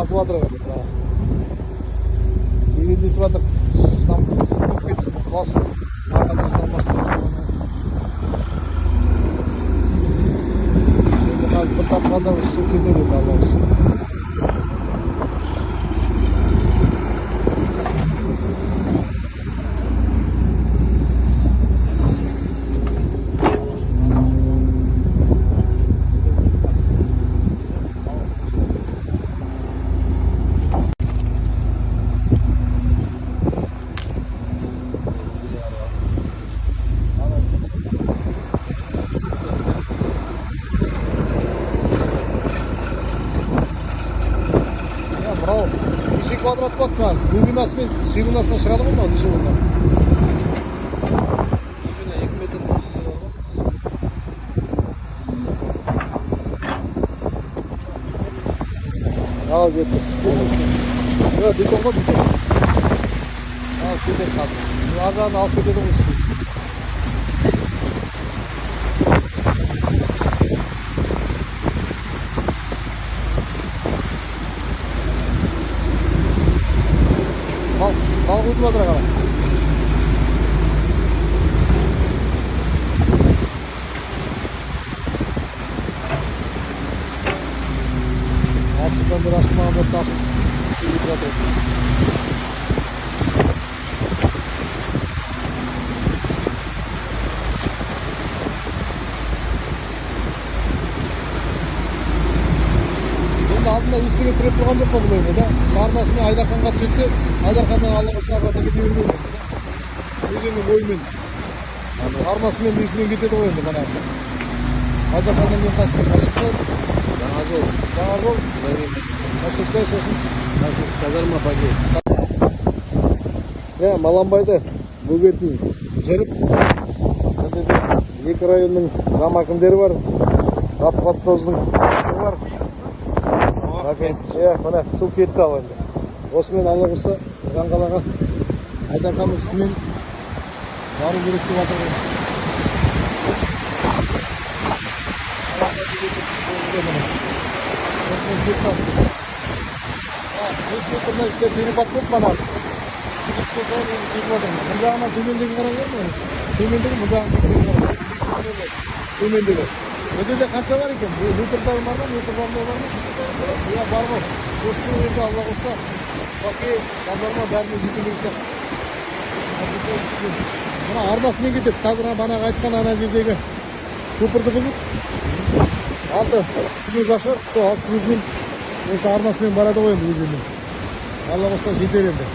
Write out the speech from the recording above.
басып жатыр деп егендетіп жатыр. Болып кетсін құласын арқада жинамасын. Енді қазір бір тапқанда су кетеді енді Алла үшін. Bravo. Nişi kvadrat bakma. Glubinası мен ширинасына шығады ғой мынау неше онда? Glubina 2 метр болса Al getir. Yok bidon mu bidon? Al gidelim қазір. Lardan alып кетеді ғой үстіне. Bal kutu var kadar. Altından bir aşma Ahmet Taş'ın suyu kadar. Şimdi altında üstüne getirip durgan yok mu bu da? Sarnasını Aydarkan'a tüttü. Aydarkan'dan Allah'ın arada gidiyor. Өзінің оймен арнасымен несімен кетеді ғой енді мына Айдарханнан кейін қайсысы Ашықсай жаңа жол Ашықсай сосын казарма Богей. Маланбайды бөгетін жүріп мына жерде екі районның зам әкімдері бар, завхоздың бар. Мына су кетті ал енді. Осымен Алла құса Жаңғалаға Айдарханның үстімен бару керек деп жатыр. Перепад көп бана. Бұл жағына төмендегі қараңдар ма? Төмендегі бұл жағына төмендегі. Бұл жерде қанша бар екен? Метрдары бар ма? Метрдарында бар ма? Иә бар ғой. Осы жерде Алла қосса Бакей, Казарма бәріне жете берсе. Мына арнасымен кетеді. Қазір банаға айтқан ана жердегі көпірді бұзып. Алты көз ашар, сол 600 мен осы арнасымен барады ғой енді өзенмен. Алла қосса жетер енді.